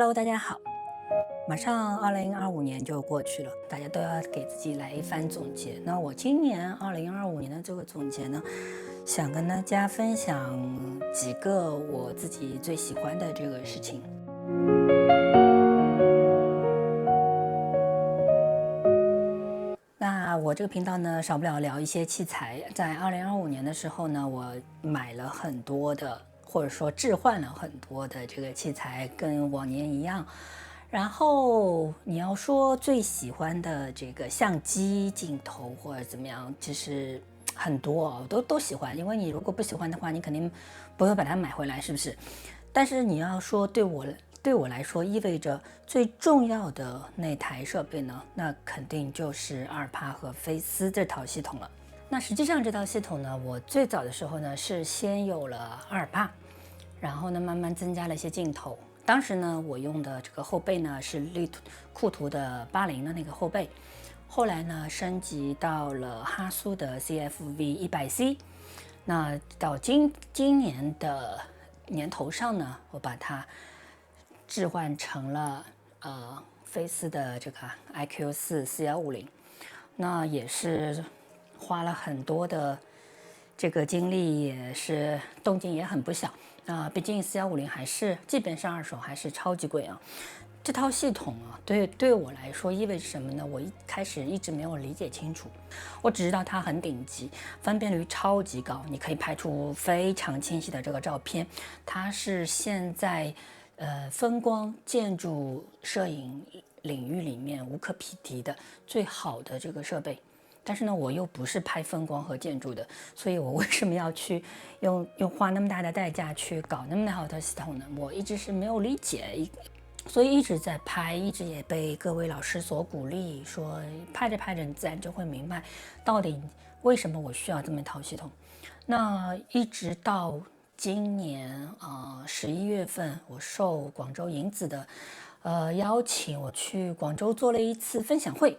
Hello，大家好，马上2025年就过去了，大家都要给自己来一番总结。那我今年2025年的这个总结呢，想跟大家分享几个我自己最喜欢的这个事情。那我这个频道呢，少不了聊一些器材。在2025年的时候呢，我买了很多的，或者说置换了很多的这个器材，跟往年一样。然后你要说最喜欢的这个相机镜头或者怎么样，其实很多都喜欢。因为你如果不喜欢的话，你肯定不会把它买回来，是不是？但是你要说对我来说意味着最重要的那台设备呢，那肯定就是阿尔帕和菲斯这套系统了。那实际上这套系统呢，我最早的时候呢是先有了阿尔帕，然后呢慢慢增加了一些镜头。当时呢我用的这个后背呢是库图的80的那个后背，后来呢升级到了哈苏的 CFV 100C。那到今年的年头上呢，我把它置换成了菲斯的这个 IQ44150，那也是花了很多的这个精力，也是动静也很不小。毕竟4150还是，即便是二手还是超级贵啊。这套系统啊，对我来说意味着什么呢？我一开始一直没有理解清楚，我只知道它很顶级，分辨率超级高，你可以拍出非常清晰的这个照片。它是现在风光建筑摄影领域里面无可匹敌的最好的这个设备。但是呢，我又不是拍风光和建筑的，所以我为什么要去用花那么大的代价去搞那么好的系统呢？我一直是没有理解，所以一直在拍，一直也被各位老师所鼓励，说拍着拍着你自然就会明白到底为什么我需要这么一套系统。那一直到今年11月份，我受广州银子的邀请，我去广州做了一次分享会。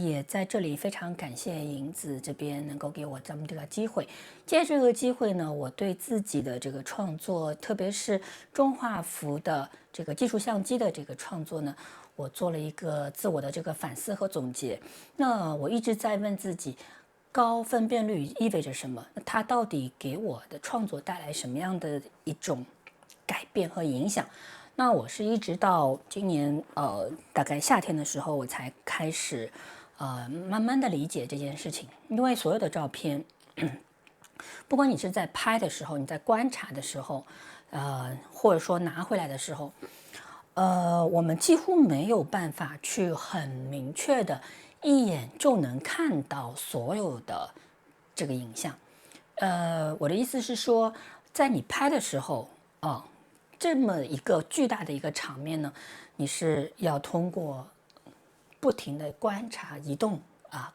也在这里非常感谢银子这边能够给我这么这个机会。借这个机会呢，我对自己的这个创作，特别是中画幅的这个技术相机的这个创作呢，我做了一个自我的这个反思和总结。那我一直在问自己，高分辨率意味着什么？它到底给我的创作带来什么样的一种改变和影响？那我是一直到今年大概夏天的时候，我才开始慢慢的理解这件事情。因为所有的照片，不管你是在拍的时候，你在观察的时候，或者说拿回来的时候，我们几乎没有办法去很明确的一眼就能看到所有的这个影像。我的意思是说，在你拍的时候，这么一个巨大的一个场面呢，你是要通过不停的观察、移动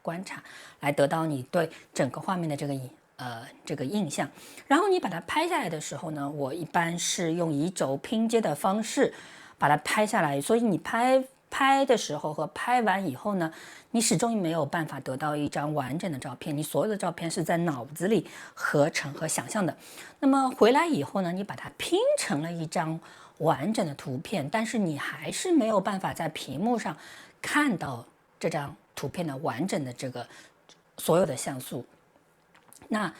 观察，来得到你对整个画面的这个印象。然后你把它拍下来的时候呢，我一般是用移轴拼接的方式把它拍下来，所以你拍的时候和拍完以后呢，你始终没有办法得到一张完整的照片，你所有的照片是在脑子里合成和想象的。那么回来以后呢，你把它拼成了一张完整的图片，但是你还是没有办法在屏幕上看到这张图片的完整的这个所有的像素。那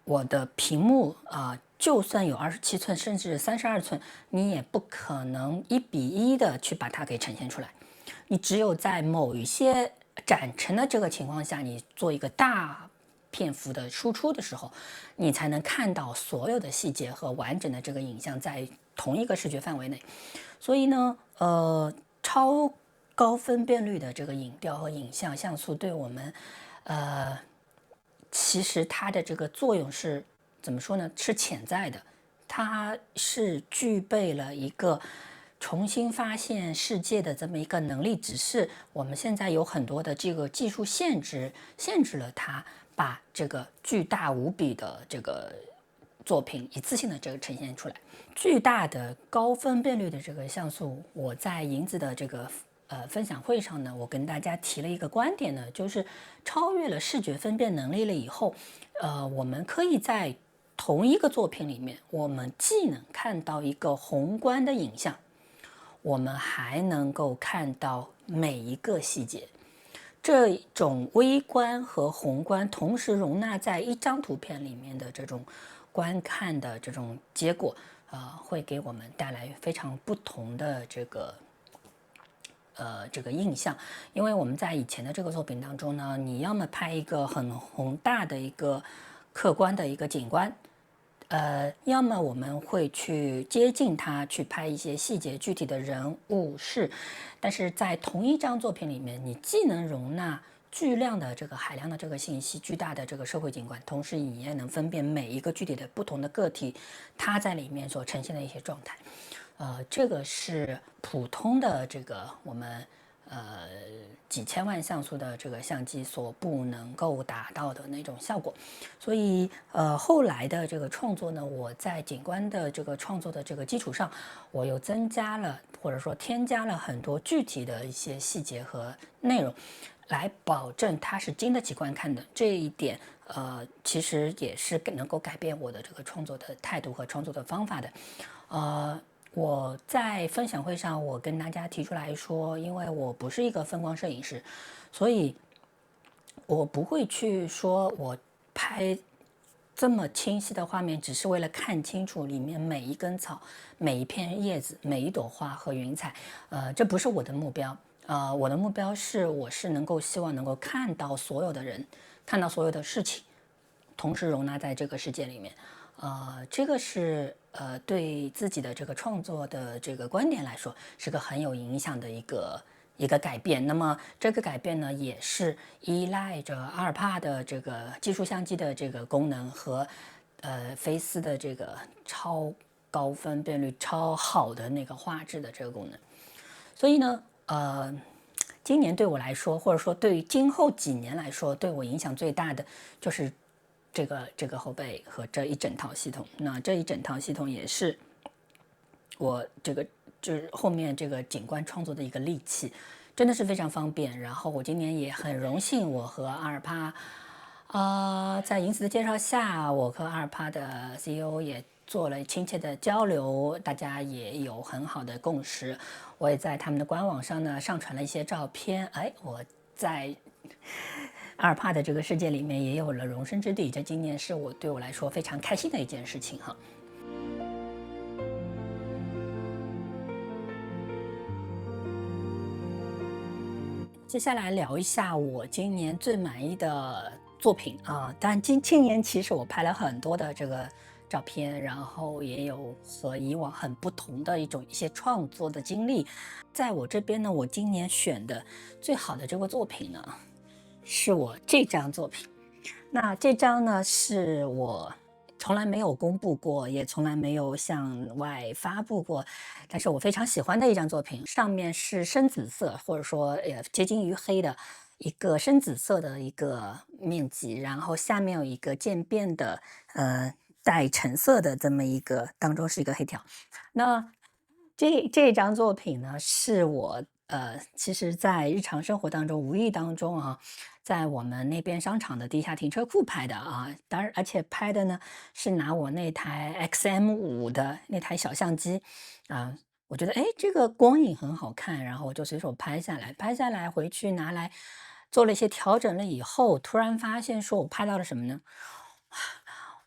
我的屏幕就算有27寸甚至32寸，你也不可能1:1的去把它给呈现出来。你只有在某一些展陈的这个情况下，你做一个大篇幅的输出的时候，你才能看到所有的细节和完整的这个影像在同一个视觉范围内。所以呢，超高分辨率的这个影调和影像像素对我们，其实它的这个作用是怎么说呢？是潜在的，它是具备了一个重新发现世界的这么一个能力，只是我们现在有很多的这个技术限制了它把这个巨大无比的这个作品一次性的这个呈现出来。巨大的高分辨率的这个像素，我在银子的这个分享会上呢，我跟大家提了一个观点呢，就是超越了视觉分辨能力了以后，我们可以在同一个作品里面，我们既能看到一个宏观的影像，我们还能够看到每一个细节。这种微观和宏观同时容纳在一张图片里面的这种观看的这种结果，会给我们带来非常不同的这个印象。因为我们在以前的这个作品当中呢，你要么拍一个很宏大的一个客观的一个景观，要么我们会去接近它，去拍一些细节、具体的人物事。但是在同一张作品里面，你既能容纳巨量的这个海量的这个信息，巨大的这个社会景观，同时你也能分辨每一个具体的不同的个体，它在里面所呈现的一些状态。这个是普通的这个我们几千万像素的这个相机所不能够达到的那种效果。所以后来的这个创作呢，我在景观的这个创作的这个基础上，我又增加了或者说添加了很多具体的一些细节和内容，来保证它是经得起观看的。这一点其实也是能够改变我的这个创作的态度和创作的方法的。我在分享会上，我跟大家提出来说，因为我不是一个风光摄影师，所以我不会去说我拍这么清晰的画面，只是为了看清楚里面每一根草、每一片叶子、每一朵花和云彩。这不是我的目标。我的目标是，我是希望能够看到所有的人，看到所有的事情，同时容纳在这个世界里面。这个是对自己的这个创作的这个观点来说，是个很有影响的一个改变。那么这个改变呢，也是依赖着阿尔帕的这个技术相机的这个功能和菲斯的这个超高分辨率、超好的那个画质的这个功能。所以呢，今年对我来说，或者说对于今后几年来说，对我影响最大的就是这个后背和这一整套系统。那这一整套系统也是我就是后面这个景观创作的一个利器，真的是非常方便。然后我今年也很荣幸，我和阿尔帕在银子的介绍下，我和阿尔帕的 CEO 也做了亲切的交流，大家也有很好的共识。我也在他们的官网上呢上传了一些照片。我在阿尔帕的这个世界里面也有了容身之地，这今年是对我来说非常开心的一件事情哈。接下来聊一下我今年最满意的作品啊。但今年其实我拍了很多的这个照片，然后也有和以往很不同的一些创作的经历。在我这边呢，我今年选的最好的这个作品呢，是我这张作品。那这张呢，是我从来没有公布过，也从来没有向外发布过，但是我非常喜欢的一张作品。上面是深紫色，或者说接近于黑的一个深紫色的一个面积，然后下面有一个渐变的带橙色的这么一个，当中是一个黑条。那这张作品呢，是我其实在日常生活当中无意当中在我们那边商场的地下停车库拍的啊。当然而且拍的呢是拿我那台 XM5的那台小相机啊。我觉得这个光影很好看，然后我就随手拍下来，回去拿来做了一些调整了以后，突然发现说我拍到了什么呢？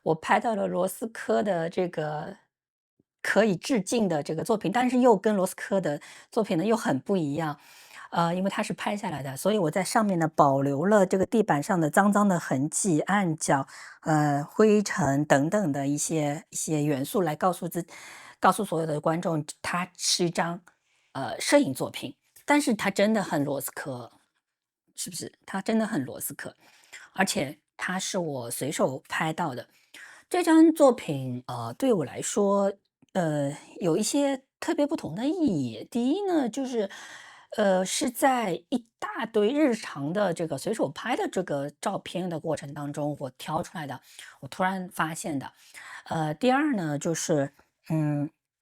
我拍到了罗斯科的这个可以致敬的这个作品，但是又跟罗斯科的作品呢又很不一样。因为它是拍下来的，所以我在上面呢保留了这个地板上的脏脏的痕迹、暗角、灰尘等等的一些元素，来告诉所有的观众，它是一张摄影作品，但是它真的很罗斯科，是不是？它真的很罗斯科，而且它是我随手拍到的。这张作品对我来说，有一些特别不同的意义。第一呢，就是是在一大堆日常的这个随手拍的这个照片的过程当中，我挑出来的，我突然发现的。第二呢，就是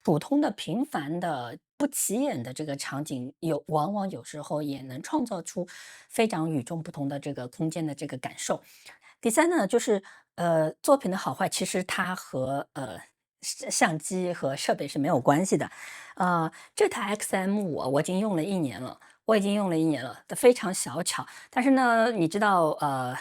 普通的、平凡的、不起眼的这个场景，往往有时候也能创造出非常与众不同的这个空间的这个感受。第三呢，就是作品的好坏，其实它和相机和设备是没有关系的。这台 XM5我已经用了一年了。我已经用了一年了，它非常小巧。但是呢，你知道，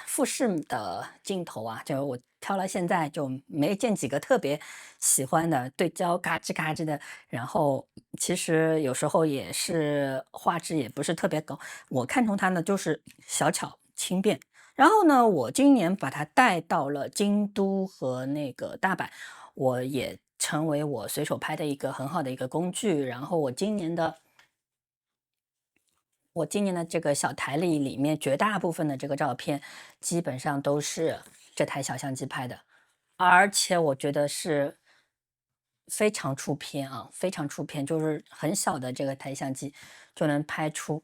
富士的镜头啊，就我挑了现在就没见几个特别喜欢的，对焦嘎吱嘎吱的，然后其实有时候也是画质也不是特别高。我看中它呢就是小巧轻便。然后呢，我今年把它带到了京都和那个大阪，我也成为我随手拍的一个很好的一个工具。然后我今年的这个小台里面，绝大部分的这个照片基本上都是这台小相机拍的，而且我觉得是非常出片啊，非常出片，就是很小的这个台相机就能拍出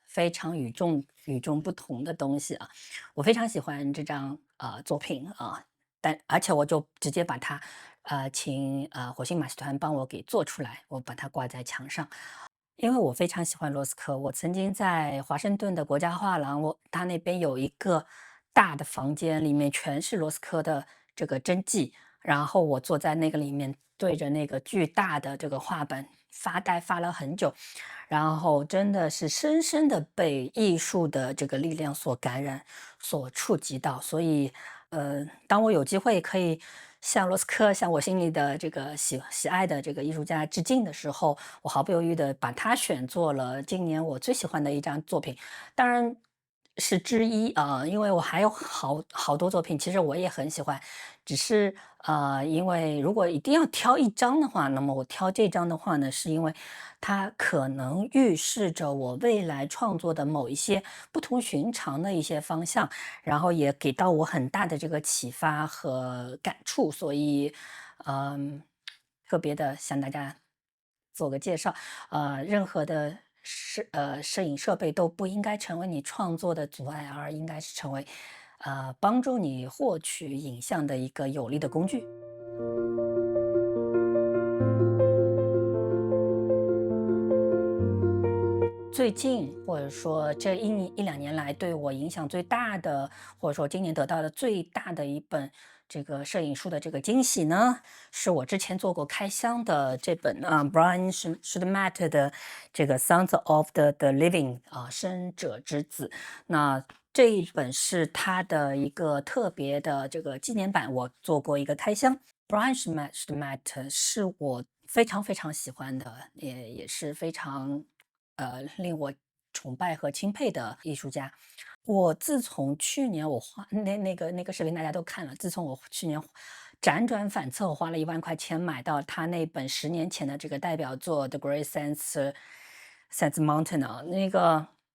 非常与众不同的东西啊。我非常喜欢这张作品啊，而且我就直接把它请火星马戏团帮我给做出来，我把它挂在墙上。因为我非常喜欢罗斯科，我曾经在华盛顿的国家画廊，他那边有一个大的房间，里面全是罗斯科的这个真迹，然后我坐在那个里面，对着那个巨大的这个画板发呆，发了很久，然后真的是深深的被艺术的这个力量所感染、所触及到。所以，当我有机会可以向罗斯科、向我心里的这个喜爱的这个艺术家致敬的时候，我毫不犹豫的把他选做了今年我最喜欢的一张作品。当然是之一啊，因为我还有好多作品，其实我也很喜欢，只是因为如果一定要挑一张的话，那么我挑这张的话呢，是因为它可能预示着我未来创作的某一些不同寻常的一些方向，然后也给到我很大的这个启发和感触，所以，嗯，特别的向大家做个介绍。任何的摄影设备都不应该成为你创作的阻碍，而应该是成为帮助你获取影像的一个有力的工具。最近或者说这一两年来对我影响最大的，或者说今年得到的最大的一本这个摄影书的这个惊喜呢，是我之前做过开箱的这本Brian Schmidt 的这个《Sons of the Living》生者之子。那这一本是他的一个特别的这个纪念版，我做过一个开箱。Brian Schmidt 是我非常非常喜欢的，也是非常令我崇拜和钦佩的艺术家。我自从去年我花那个视频大家都看了，自从我去年辗转反侧，我花了1万块钱买到他那本10年前的这个代表作《The Great Sense Mountain》啊，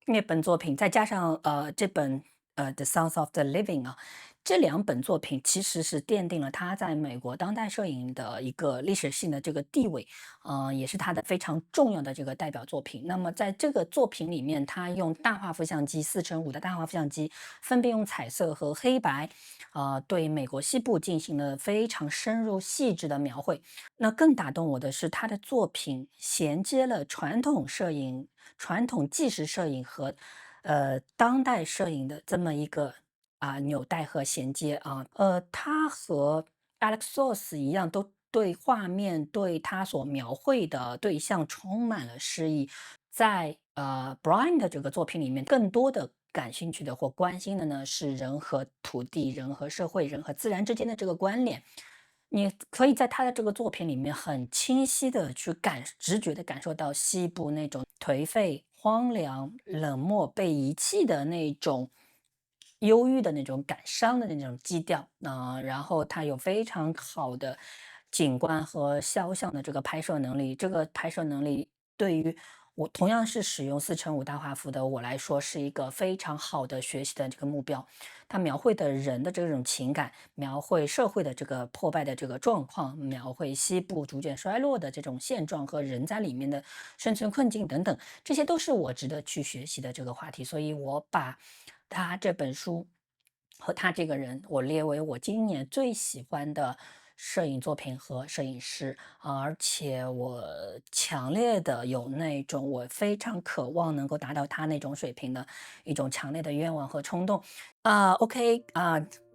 那本作品，再加上这本《The Sounds of the Living》啊，这2本作品其实是奠定了他在美国当代摄影的一个历史性的这个地位。也是他的非常重要的这个代表作品。那么在这个作品里面，他用大画幅相机4:5的大画幅相机，分别用彩色和黑白，对美国西部进行了非常深入细致的描绘。那更打动我的是他的作品衔接了传统摄影、传统纪实摄影和当代摄影的这么一个纽带和衔接啊。他和 Alex Source 一样，都对画面、对他所描绘的对象充满了诗意。在Brian 的这个作品里面，更多的感兴趣的或关心的呢，是人和土地、人和社会、人和自然之间的这个关联。你可以在他的这个作品里面很清晰的去直觉的感受到西部那种颓废、荒凉、冷漠、被遗弃的那种忧郁的那种感伤的那种基调。然后他有非常好的景观和肖像的这个拍摄能力，这个拍摄能力对于我同样是使用4:5大画幅的我来说，是一个非常好的学习的这个目标。他描绘的人的这种情感，描绘社会的这个破败的这个状况，描绘西部逐渐衰落的这种现状和人在里面的生存困境等等，这些都是我值得去学习的这个话题。所以我把他这本书和他这个人，我列为我今年最喜欢的摄影作品和摄影师。而且我强烈的有那种我非常渴望能够达到他那种水平的一种强烈的愿望和冲动。OK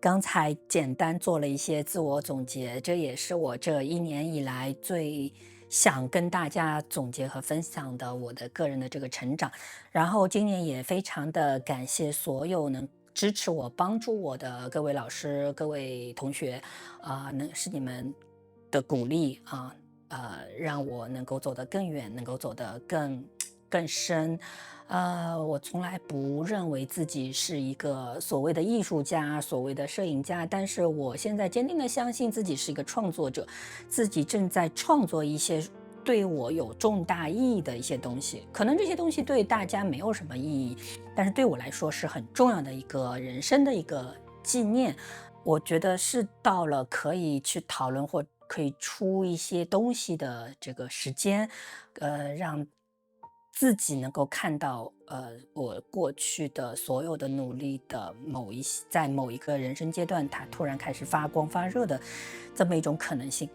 刚才简单做了一些自我总结，这也是我这1年以来最想跟大家总结和分享的我的个人的这个成长。然后今年也非常的感谢所有能支持我、帮助我的各位老师、各位同学，是你们的鼓励让我能够走得更远，能够走得更深。我从来不认为自己是一个所谓的艺术家、所谓的摄影家，但是我现在坚定的相信自己是一个创作者，自己正在创作一些对我有重大意义的一些东西。可能这些东西对大家没有什么意义，但是对我来说是很重要的一个人生的一个纪念。我觉得是到了可以去讨论或可以出一些东西的这个时间，让自己能够看到，我过去的所有的努力的在某一个人生阶段，它突然开始发光发热的这么一种可能性。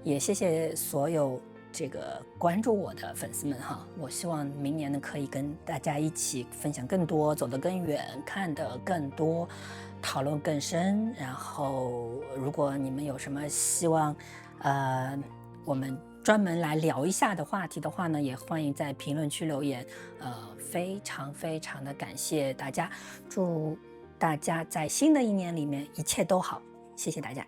也谢谢所有这个关注我的粉丝们哈，我希望明年呢可以跟大家一起分享更多，走得更远，看得更多，讨论更深。然后，如果你们有什么希望，我们专门来聊一下的话题的话呢，也欢迎在评论区留言。非常非常的感谢大家，祝大家在新的一年里面一切都好，谢谢大家。